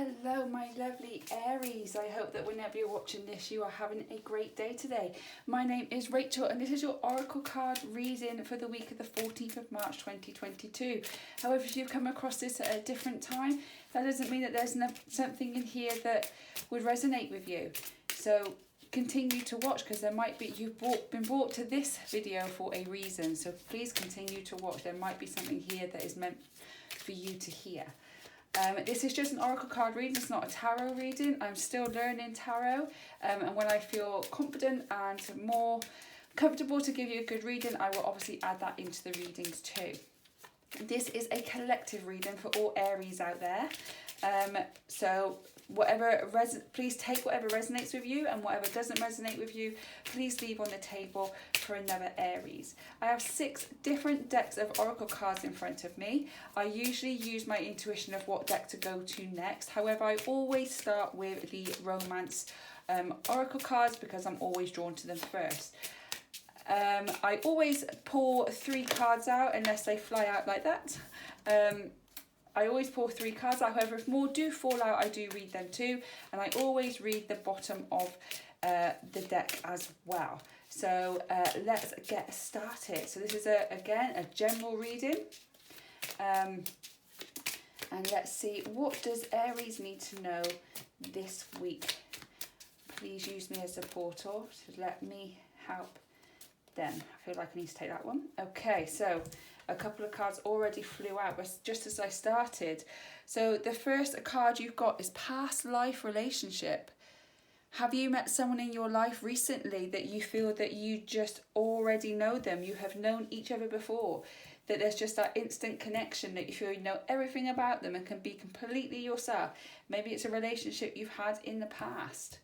Hello my lovely Aries, I hope that whenever you're watching this you are having a great day today. My name is Rachel and this is your Oracle card reading for the week of the 14th of March 2022. However, if you've come across this at a different time, that doesn't mean that there's something in here that would resonate with you. So continue to watch because there might be, been brought to this video for a reason. So please continue to watch. There might be something here that is meant for you to hear. This is just an Oracle card reading, it's not a tarot reading. I'm still learning tarot, and when I feel confident and more comfortable to give you a good reading, I will obviously add that into the readings too. This is a collective reading for all Aries out there. So please take whatever resonates with you, and whatever doesn't resonate with you, please leave on the table for another Aries. I have 6 different decks of Oracle cards in front of me. I usually use my intuition of what deck to go to next. However, I always start with the romance Oracle cards because I'm always drawn to them first. I always pull 3 cards out unless they fly out like that. I always pull 3 cards out. However, if more do fall out, I do read them too. And I always read the bottom of the deck as well. So let's get started. So this is, again, a general reading. And let's see, what does Aries need to know this week? Please use me as a portal to let me help them. I feel like I need to take that one. Okay, so a couple of cards already flew out just as I started. So the first card you've got is past life relationship. Have you met someone in your life recently that you feel that you just already know them? You have known each other before. That there's just that instant connection that you feel you know everything about them and can be completely yourself. Maybe it's a relationship you've had in the past.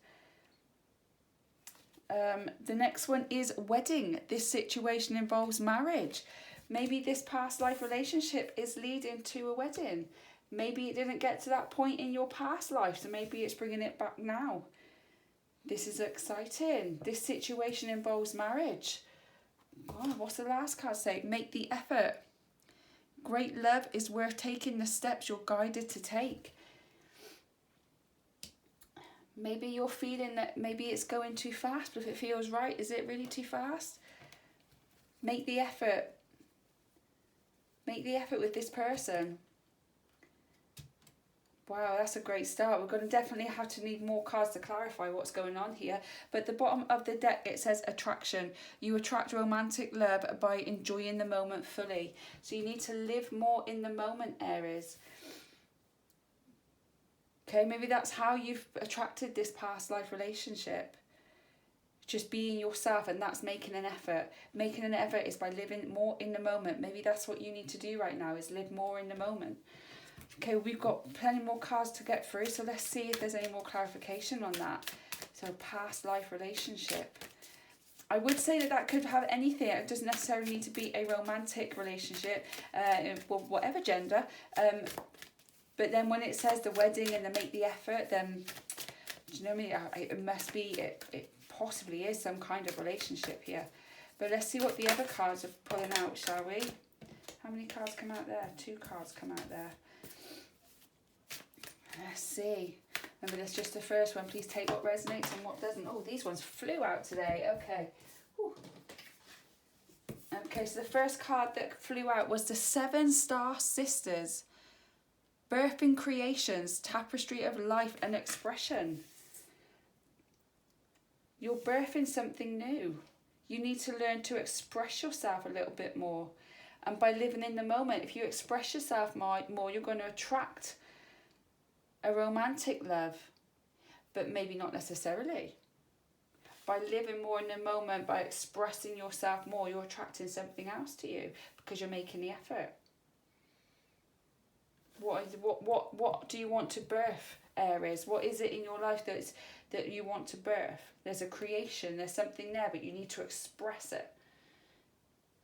The next one is wedding. This situation involves marriage. Maybe this past life relationship is leading to a wedding. Maybe it didn't get to that point in your past life, so maybe it's bringing it back now. This is exciting. This situation involves marriage. Oh, what's the last card say? Make the effort. Great love is worth taking the steps you're guided to take. Maybe you're feeling that maybe it's going too fast, but if it feels right, is it really too fast? Make the effort. Make the effort with this person. Wow, that's a great start. We're going to definitely have to need more cards to clarify what's going on here. But at the bottom of the deck, it says attraction. You attract romantic love by enjoying the moment fully. So you need to live more in the moment, Aries. Okay, maybe that's how you've attracted this past life relationship. Just being yourself, and that's making an effort. Making an effort is by living more in the moment. Maybe that's what you need to do right now, is live more in the moment. Okay, we've got plenty more cards to get through, so let's see if there's any more clarification on that. So past life relationship. I would say that could have anything. It doesn't necessarily need to be a romantic relationship, whatever gender. But then when it says the wedding and the make the effort, then, do you know what I mean? It must be, it possibly is some kind of relationship here. But let's see what the other cards are pulling out, shall we? How many cards come out there? 2 cards come out there. Let's see. Remember, that's just the first one. Please take what resonates and what doesn't. Oh, these ones flew out today. Okay. Whew. Okay, so the first card that flew out was the 7 Star Sisters. Birthing creations, tapestry of life and expression. You're birthing something new. You need to learn to express yourself a little bit more. And by living in the moment, if you express yourself more, you're going to attract a romantic love, but maybe not necessarily. By living more in the moment, by expressing yourself more, you're attracting something else to you because you're making the effort. What do you want to birth, Aries? What is it in your life that you want to birth? There's a creation, there's something there, but you need to express it.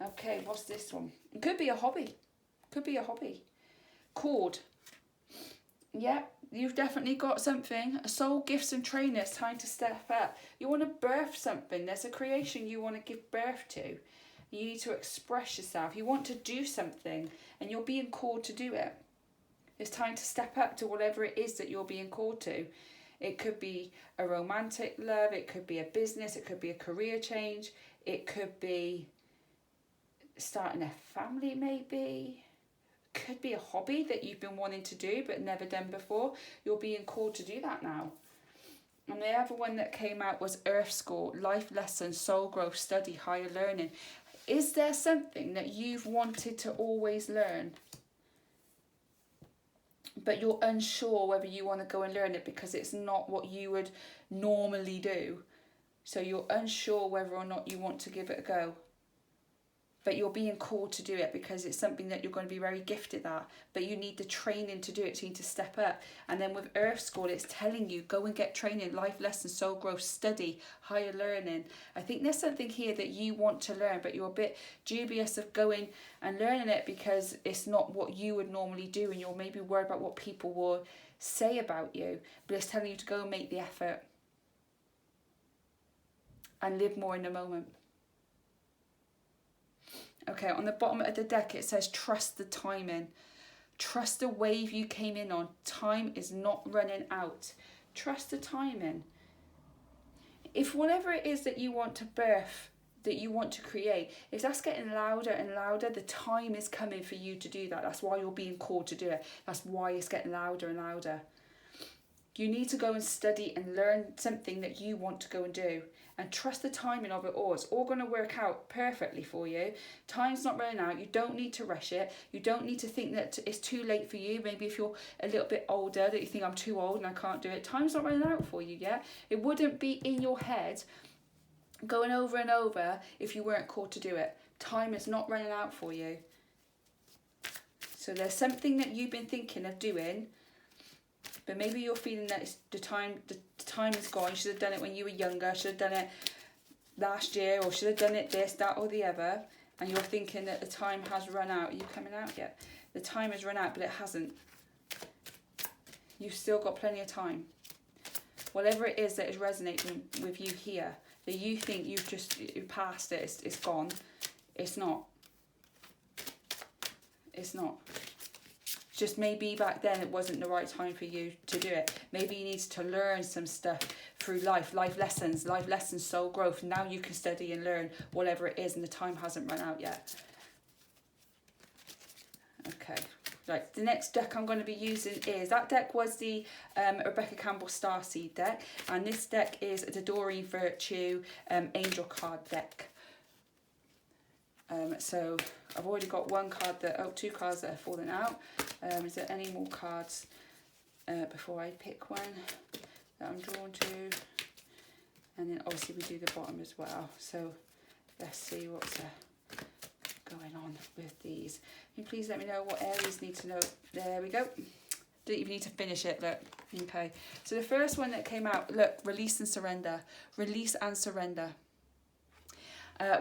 Okay, what's this one? It could be a hobby. Could be a hobby. Cord. Yeah, you've definitely got something. Soul gifts and trainers, time to step up. You want to birth something. There's a creation you want to give birth to. You need to express yourself. You want to do something and you're being called to do it. It's time to step up to whatever it is that you're being called to. It could be a romantic love, it could be a business, it could be a career change, it could be starting a family maybe, could be a hobby that you've been wanting to do but never done before. You're being called to do that now. And the other one that came out was Earth School, life lessons, soul growth, study, higher learning. Is there something that you've wanted to always learn, but you're unsure whether you want to go and learn it because it's not what you would normally do? So you're unsure whether or not you want to give it a go, but you're being called to do it because it's something that you're going to be very gifted at, but you need the training to do it, so you need to step up. And then with Earth School, it's telling you, go and get training, life lessons, soul growth, study, higher learning. I think there's something here that you want to learn, but you're a bit dubious of going and learning it because it's not what you would normally do, and you're maybe worried about what people will say about you, but it's telling you to go and make the effort and live more in the moment. Okay, on the bottom of the deck it says trust the timing. Trust the wave you came in on. Time is not running out. Trust the timing. If whatever it is that you want to birth, that you want to create, if that's getting louder and louder, the time is coming for you to do that. That's why you're being called to do it. That's why it's getting louder and louder. You need to go and study and learn something that you want to go and do. And trust the timing of it all. It's all going to work out perfectly for you. Time's not running out. You don't need to rush it. You don't need to think that it's too late for you. Maybe if you're a little bit older, that you think I'm too old and I can't do it. Time's not running out for you yet. It wouldn't be in your head going over and over if you weren't called to do it. Time is not running out for you. So there's something that you've been thinking of doing, but maybe you're feeling that it's the time is gone. You should have done it when you were younger. Should have done it last year, or should have done it this, that, or the other. And you're thinking that the time has run out. Are you coming out yet? The time has run out, but it hasn't. You've still got plenty of time. Whatever it is that is resonating with you here, that you think you passed it, it's gone. It's not. It's not. Just maybe back then it wasn't the right time for you to do it. Maybe you need to learn some stuff through life lessons, soul growth. Now you can study and learn whatever it is, and the time hasn't run out yet. Okay, right, the next deck I'm going to be using is, that deck was the Rebecca Campbell Starseed deck, and this deck is the Doreen Virtue Angel card deck. So I've already got two cards that are falling out. Is there any more cards before I pick one that I'm drawn to? And then obviously we do the bottom as well. So let's see what's going on with these. Can you please let me know what areas need to know? There we go. Don't even need to finish it, look. Okay. So the first one that came out, look, release and surrender. Release and surrender.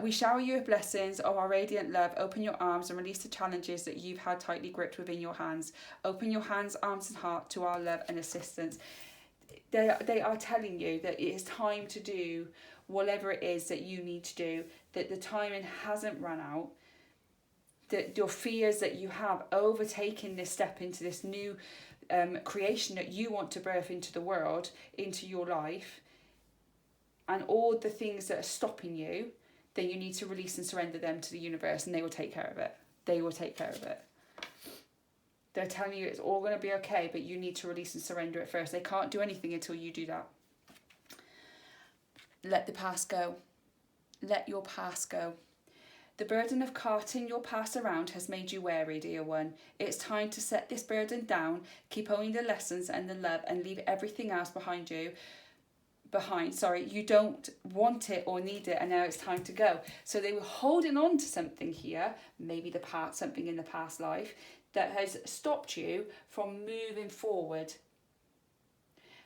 We shower you with blessings of our radiant love. Open your arms and release the challenges that you've had tightly gripped within your hands. Open your hands, arms and heart to our love and assistance. They are telling you that it is time to do whatever it is that you need to do, that the timing hasn't run out, that your fears that you have overtaken this step into this new creation that you want to birth into the world, into your life, and all the things that are stopping you, then you need to release and surrender them to the universe, and they will take care of it. They will take care of it. They're telling you it's all going to be okay, but you need to release and surrender it first. They can't do anything until you do that. Let the past go. Let your past go. The burden of carting your past around has made you wary, dear one. It's time to set this burden down, keep owning the lessons and the love, and leave everything else behind. You don't want it or need it, and now it's time to go. So they were holding on to something here, maybe something in the past life, that has stopped you from moving forward.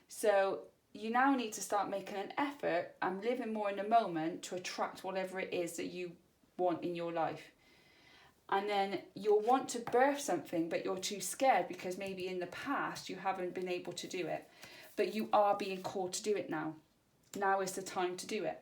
So you now need to start making an effort and living more in the moment to attract whatever it is that you want in your life. And then you'll want to birth something, but you're too scared because maybe in the past you haven't been able to do it. But you are being called to do it now. Now is the time to do it.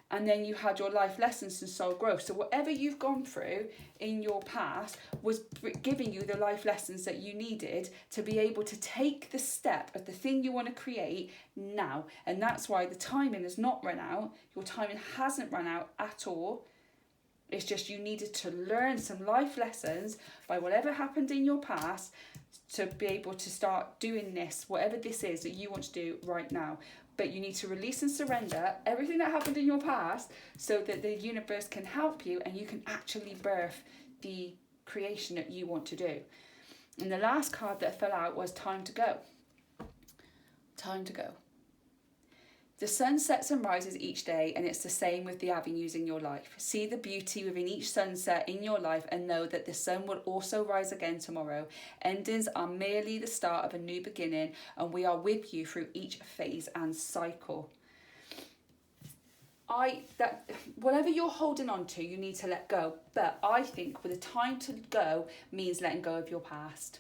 And then you had your life lessons and soul growth. So whatever you've gone through in your past was giving you the life lessons that you needed to be able to take the step of the thing you want to create now. And that's why the timing has not run out. Your timing hasn't run out at all. It's just you needed to learn some life lessons by whatever happened in your past to be able to start doing this, whatever this is that you want to do right now. But you need to release and surrender everything that happened in your past so that the universe can help you and you can actually birth the creation that you want to do. And the last card that fell out was time to go. Time to go. The sun sets and rises each day, and it's the same with the avenues in your life. See the beauty within each sunset in your life and know that the sun will also rise again tomorrow. Endings are merely the start of a new beginning, and we are with you through each phase and cycle. Whatever you're holding on to, you need to let go. But I think the time to go means letting go of your past.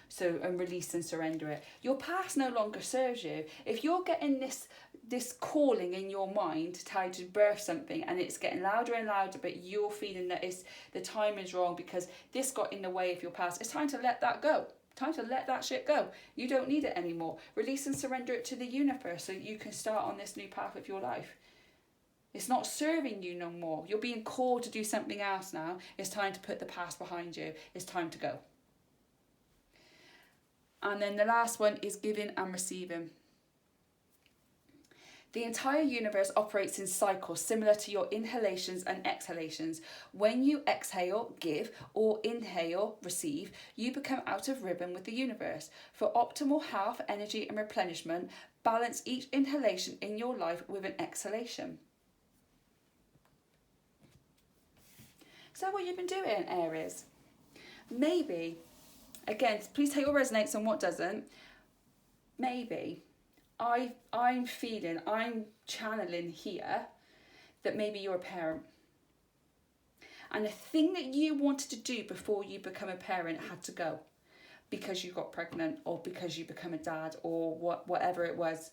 So, and release and surrender it. Your past no longer serves you. If you're getting this calling in your mind to try to birth something and it's getting louder and louder, but you're feeling that the time is wrong because this got in the way of your past, it's time to let that go. Time to let that shit go. You don't need it anymore. Release and surrender it to the universe so you can start on this new path of your life. It's not serving you no more. You're being called to do something else now. It's time to put the past behind you. It's time to go. And then the last one is giving and receiving. The entire universe operates in cycles similar to your inhalations and exhalations. When you exhale, give, or inhale, receive, you become out of rhythm with the universe. For optimal health, energy, and replenishment, balance each inhalation in your life with an exhalation. Is that what you've been doing, Aries? Maybe. Again, please take what resonates and what doesn't. Maybe I'm channeling here that maybe you're a parent. And the thing that you wanted to do before you become a parent had to go because you got pregnant or because you become a dad or whatever it was.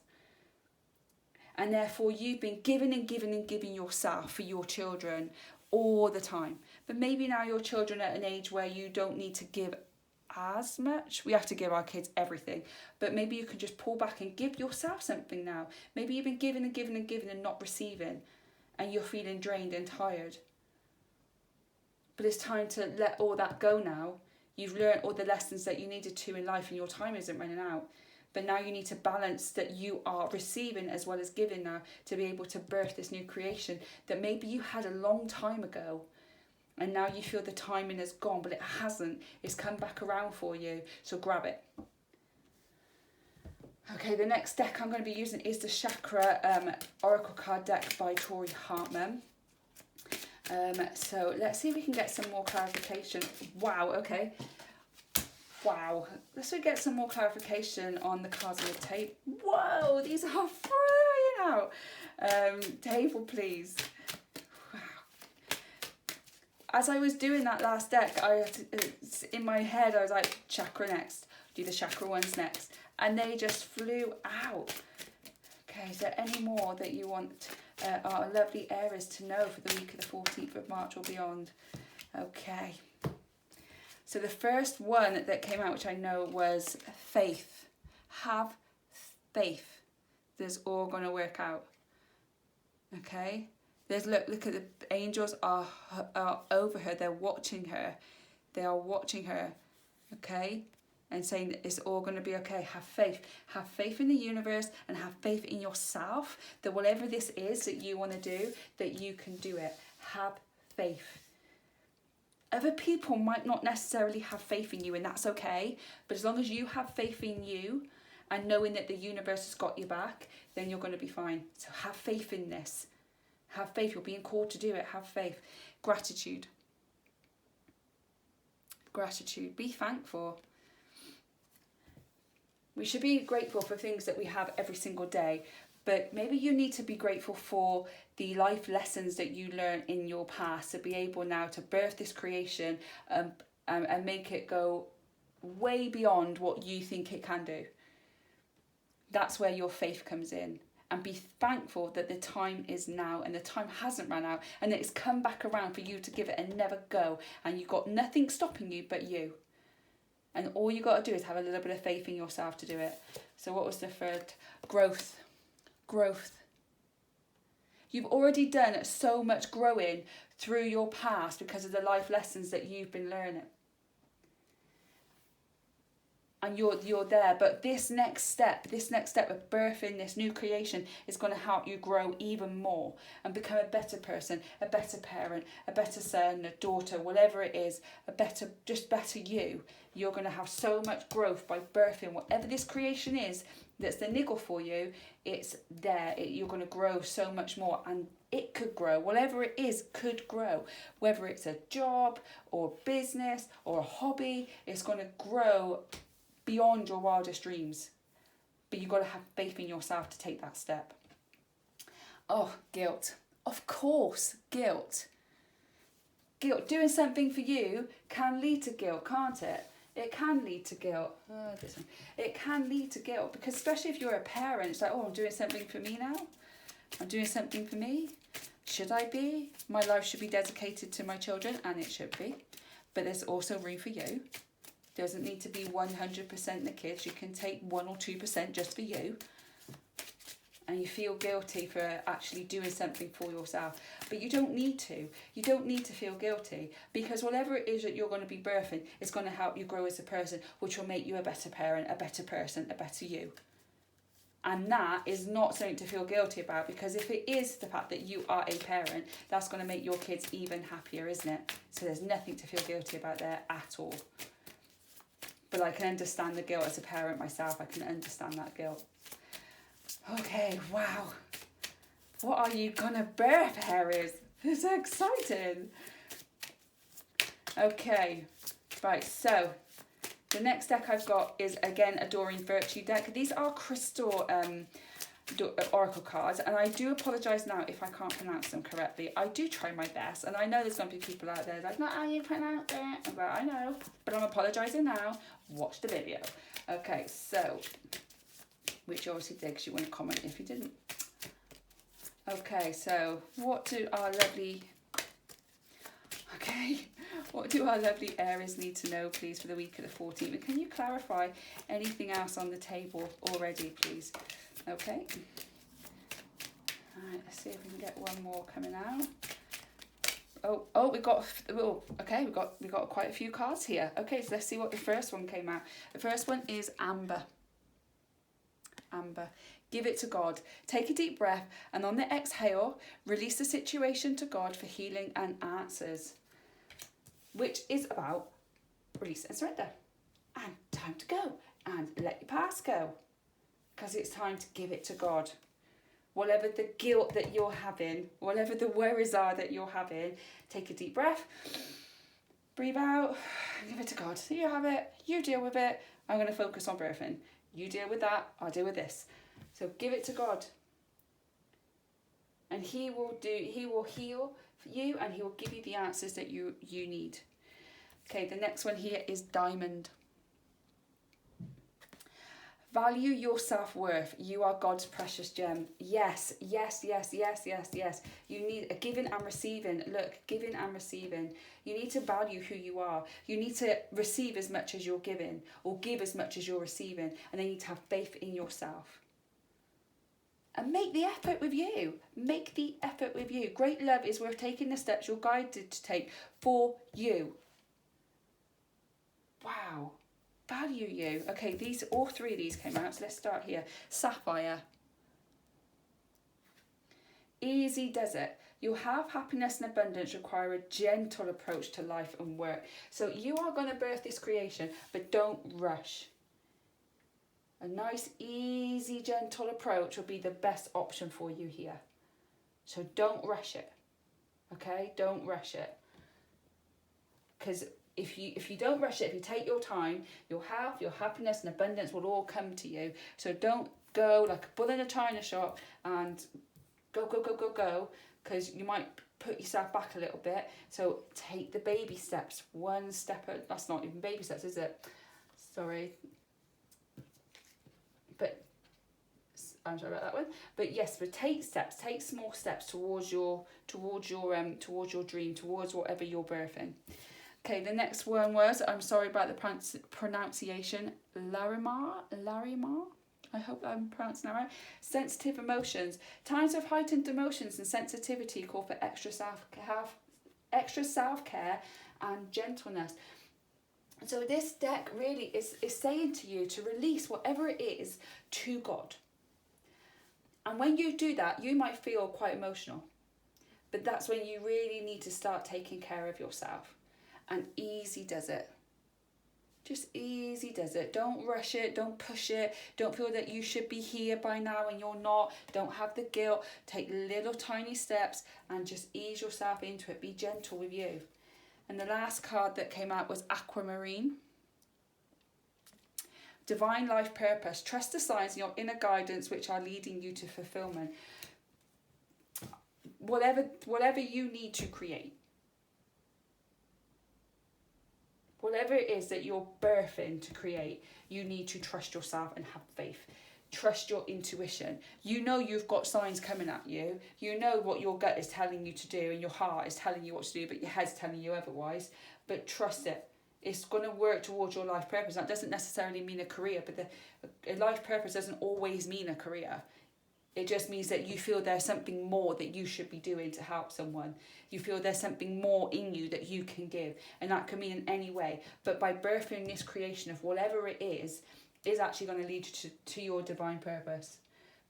And therefore you've been giving and giving and giving yourself for your children all the time. But maybe now your children are at an age where you don't need to give as much. We have to give our kids everything, but maybe you can just pull back and give yourself something now. Maybe you've been giving and giving and giving and not receiving, and you're feeling drained and tired. But it's time to let all that go now. You've learned all the lessons that you needed to in life and your time isn't running out. But now you need to balance that you are receiving as well as giving now to be able to birth this new creation that maybe you had a long time ago. And now you feel the timing has gone, but it hasn't. It's come back around for you. So grab it. Okay, the next deck I'm going to be using is the Chakra Oracle card deck by Tori Hartman. So let's see if we can get some more clarification. Wow, okay. Wow. Let's get some more clarification on the cards on the tape. Whoa, these are flying out. Table, please. As I was doing that last deck, in my head, I was like, chakra next. Do the chakra ones next. And they just flew out. Okay, is there any more that you want our lovely Aries to know for the week of the 14th of March or beyond? Okay. So the first one that came out, which I know, was faith. Have faith. This is all going to work out. Okay? Look at the angels are over her. They're watching her. They are watching her. Okay? And saying it's all going to be okay. Have faith. Have faith in the universe and have faith in yourself that whatever this is that you want to do, that you can do it. Have faith. Other people might not necessarily have faith in you, and that's okay. But as long as you have faith in you and knowing that the universe has got your back, then you're going to be fine. So have faith in this. Have faith. You're being called to do it. Have faith. Gratitude. Gratitude. Be thankful. We should be grateful for things that we have every single day. But maybe you need to be grateful for the life lessons that you learned in your past to be able now to birth this creation and make it go way beyond what you think it can do. That's where your faith comes in. and be thankful that the time is now and the time hasn't run out and that it's come back around for you to give it and never go, and you've got nothing stopping you but you. And all you got to do is have a little bit of faith in yourself to do it. So what was the third? Growth. Growth. You've already done so much growing through your past because of the life lessons that you've been learning. And you're there, but this next step of birthing this new creation is going to help you grow even more and become a better person, a better parent, a better son, a daughter, whatever it is, just better you. You're going to have so much growth by birthing whatever this creation is that's the niggle for you. It's there. You're going to grow so much more, and it could grow. Whatever it is could grow. Whether it's a job or business or a hobby, it's going to grow beyond your wildest dreams. But you've got to have faith in yourself to take that step. Oh, guilt. Of course, guilt. Guilt. Doing something for you can lead to guilt, can't it? It can lead to guilt. It can lead to guilt, because especially if you're a parent, it's like, oh, I'm doing something for me now. I'm doing something for me. Should I be? My life should be dedicated to my children, and it should be. But there's also room for you. Doesn't need to be 100% the kids. You can take 1 or 2% just for you. And you feel guilty for actually doing something for yourself. But you don't need to. You don't need to feel guilty, because whatever it is that you're going to be birthing is going to help you grow as a person, which will make you a better parent, a better person, a better you. And that is not something to feel guilty about, because if it is the fact that you are a parent, that's going to make your kids even happier, isn't it? So there's nothing to feel guilty about there at all. But I can understand the guilt as a parent myself. I can understand that guilt. Okay, wow. What are you going to birth, Aries? It's exciting. Okay, right, so the next deck I've got is, again, a Doreen Virtue deck. These are crystal oracle cards, and I do apologise now if I can't pronounce them correctly. I do try my best, and I know there's going to be people out there like, not how you pronounce it. Well, I know, but I'm apologising now. Watch the video. Okay, so, which you obviously did, because you wouldn't comment if you didn't. Okay, so what do our lovely Aries need to know, please, for the week of the 14th? And can you clarify anything else on the table already, please? Okay. All right, let's see if we can get one more coming out. We got quite a few cards here. Okay, so let's see what the first one came out. The first one is Amber. Amber. Give it to God. Take a deep breath, and on the exhale, release the situation to God for healing and answers, which is about release and surrender, and time to go, and let your past go, because it's time to give it to God. Whatever the guilt that you're having, whatever the worries are that you're having, take a deep breath, breathe out, give it to God. So you have it, you deal with it. I'm going to focus on birthing. You deal with that, I'll deal with this. So give it to God. And He will heal you, and He will give you the answers that you need. Okay, the next one here is Diamond. Value your self-worth. You are God's precious gem. Yes, yes, yes, yes, yes, yes. You need a giving and receiving. Look, giving and receiving. You need to value who you are. You need to receive as much as you're giving, or give as much as you're receiving. And then you need to have faith in yourself. And make the effort with you. Make the effort with you. Great love is worth taking the steps you're guided to take for you. Wow. Value you. Okay, all three of these came out, so let's start here. Sapphire. Easy does it. You'll have happiness and abundance require a gentle approach to life and work. So you are going to birth this creation, but don't rush. A nice, easy, gentle approach will be the best option for you here. So don't rush it. Okay? Don't rush it. Because if you don't rush it, if you take your time, your health, your happiness and abundance will all come to you. So don't go like a bull in a china shop and go, because you might put yourself back a little bit. So take the baby steps, one step at, that's not even baby steps, is it? Sorry. But I'm sorry about that one. But yes, but take small steps towards your dream, towards whatever you're birthing. Okay, the next one was, I'm sorry about the pronunciation, Larimar. I hope I'm pronouncing that right. Sensitive emotions. Times of heightened emotions and sensitivity call for extra self-care and gentleness. So this deck really is saying to you to release whatever it is to God. And when you do that, you might feel quite emotional. But that's when you really need to start taking care of yourself. And easy does it. Just easy does it. Don't rush it. Don't push it. Don't feel that you should be here by now and you're not. Don't have the guilt. Take little tiny steps and just ease yourself into it. Be gentle with you. And the last card that came out was Aquamarine. Divine life purpose. Trust the signs in your inner guidance which are leading you to fulfillment. Whatever you need to create. Whatever it is that you're birthing to create, you need to trust yourself and have faith. Trust your intuition. You know you've got signs coming at you. You know what your gut is telling you to do and your heart is telling you what to do, but your head's telling you otherwise. But trust it. It's going to work towards your life purpose. That doesn't necessarily mean a career, but a life purpose doesn't always mean a career. It just means that you feel there's something more that you should be doing to help someone. You feel there's something more in you that you can give. And that can mean in any way. But by birthing this creation of whatever it is actually going to lead you to your divine purpose.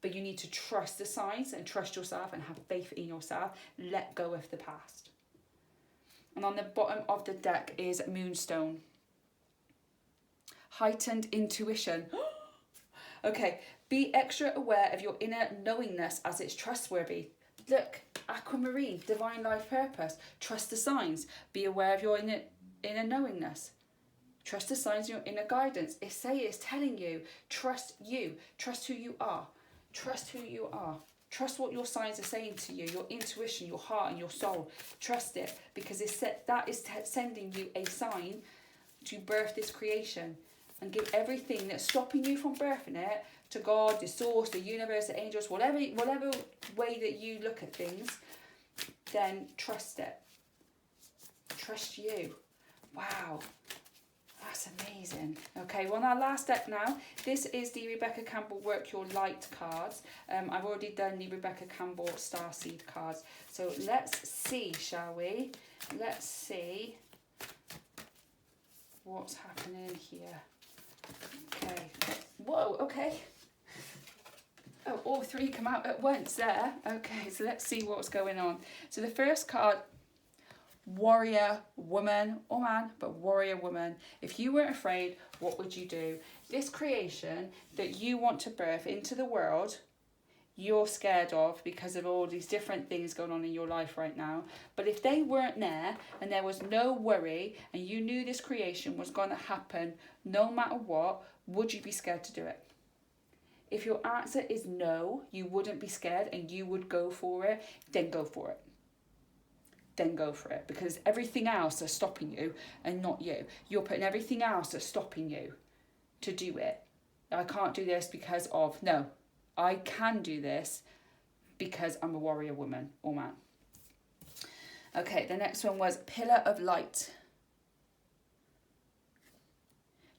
But you need to trust the signs and trust yourself and have faith in yourself. Let go of the past. And on the bottom of the deck is Moonstone. Heightened intuition. Okay, be extra aware of your inner knowingness as it's trustworthy. Look, Aquamarine, divine life purpose. Trust the signs. Be aware of your inner knowingness. Trust the signs in your inner guidance. It's telling you, trust you. Trust who you are. Trust who you are. Trust what your signs are saying to you, your intuition, your heart and your soul. Trust it, because that is sending you a sign to birth this creation. And give everything that's stopping you from birthing it to God, the source, the universe, the angels, whatever way that you look at things, then trust it. Trust you. Wow. That's amazing. Okay, well, on our last deck now, this is the Rebecca Campbell Work Your Light cards. I've already done the Rebecca Campbell Starseed cards. So let's see, shall we? Let's see what's happening here. Okay. Whoa, okay. Oh, all three come out at once there. Okay, so let's see what's going on. So the first card, warrior woman or man, but warrior woman. If you weren't afraid, what would you do? This creation that you want to birth into the world, you're scared of because of all these different things going on in your life right now. But if they weren't there and there was no worry and you knew this creation was going to happen no matter what, would you be scared to do it? If your answer is no, you wouldn't be scared and you would go for it, then go for it. Then go for it, because everything else that's stopping you and not you. You're putting everything else that's stopping you to do it. I can't do this because of, no. I can do this because I'm a warrior woman or man. Okay, the next one was pillar of light.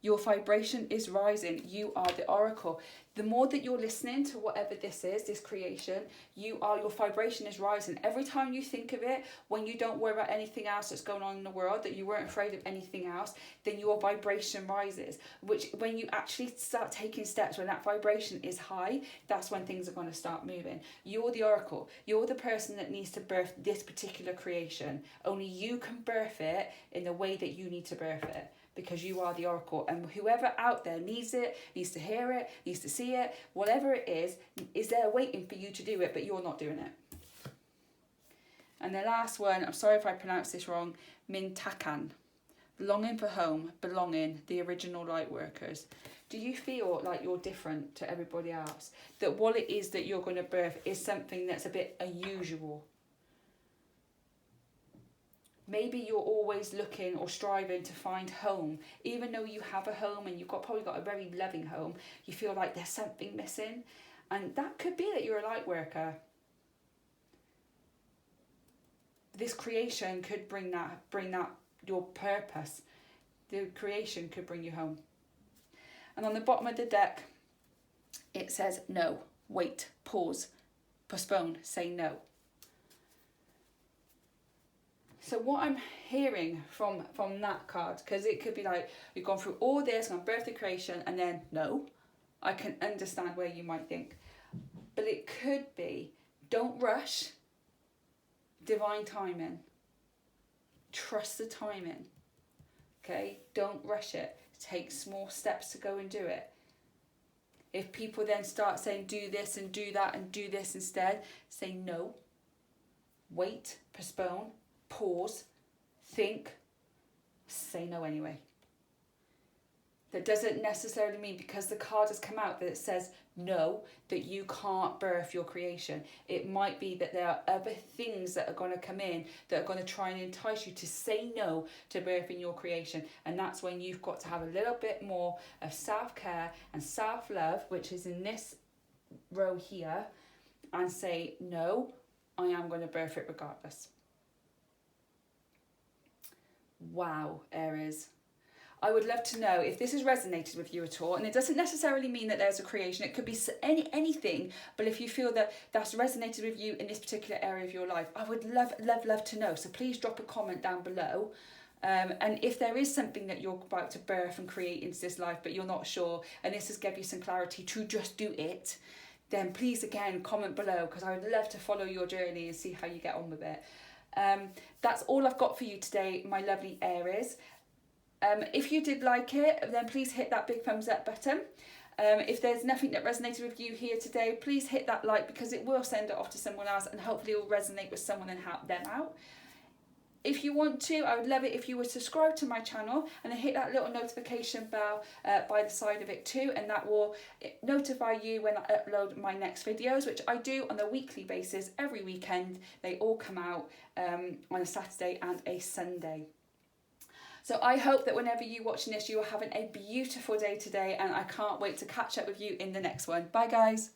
Your vibration is rising. You are the oracle. The more that you're listening to whatever this is, this creation, your vibration is rising. Every time you think of it, when you don't worry about anything else that's going on in the world, that you weren't afraid of anything else, then your vibration rises. Which, when you actually start taking steps, when that vibration is high, that's when things are going to start moving. You're the oracle. You're the person that needs to birth this particular creation. Only you can birth it in the way that you need to birth it. Because you are the oracle, and whoever out there needs it, needs to hear it, needs to see it, whatever it is there waiting for you to do it, but you're not doing it. And the last one, I'm sorry if I pronounced this wrong, Mintakan. Belonging for home, belonging, the original light workers. Do you feel like you're different to everybody else? That what it is that you're going to birth is something that's a bit unusual? Maybe you're always looking or striving to find home. Even though you have a home and you've probably got a very loving home, you feel like there's something missing. And that could be that you're a light worker. This creation could bring that your purpose. The creation could bring you home. And on the bottom of the deck, it says no, wait, pause, postpone, say no. So what I'm hearing from that card, because it could be like, we've gone through all this on birthday creation and then no, I can understand where you might think. But it could be, don't rush, divine timing. Trust the timing. Okay, don't rush it. Take small steps to go and do it. If people then start saying do this and do that and do this instead, say no. Wait, postpone, pause, think, say no anyway. That doesn't necessarily mean because the card has come out that it says no, that you can't birth your creation. It might be that there are other things that are going to come in that are going to try and entice you to say no to birthing your creation. And that's when you've got to have a little bit more of self-care and self-love, which is in this row here, and say, no, I am going to birth it regardless. Wow, Aries. I would love to know if this has resonated with you at all, and it doesn't necessarily mean that there's a creation. It could be anything, but if you feel that that's resonated with you in this particular area of your life, I would love to know. So please drop a comment down below. And if there is something that you're about to birth and create into this life, but you're not sure, and this has given you some clarity to just do it, then please again comment below, because I would love to follow your journey and see how you get on with it. That's all I've got for you today, my lovely Aries. If you did like it, then please hit that big thumbs up button. If there's nothing that resonated with you here today, please hit that like, because it will send it off to someone else and hopefully it will resonate with someone and help them out. If you want to, I would love it if you would subscribe to my channel and then hit that little notification bell by the side of it too, and that will notify you when I upload my next videos, which I do on a weekly basis every weekend. They all come out on a Saturday and a Sunday. So I hope that whenever you're watching this, you are having a beautiful day today, and I can't wait to catch up with you in the next one. Bye guys.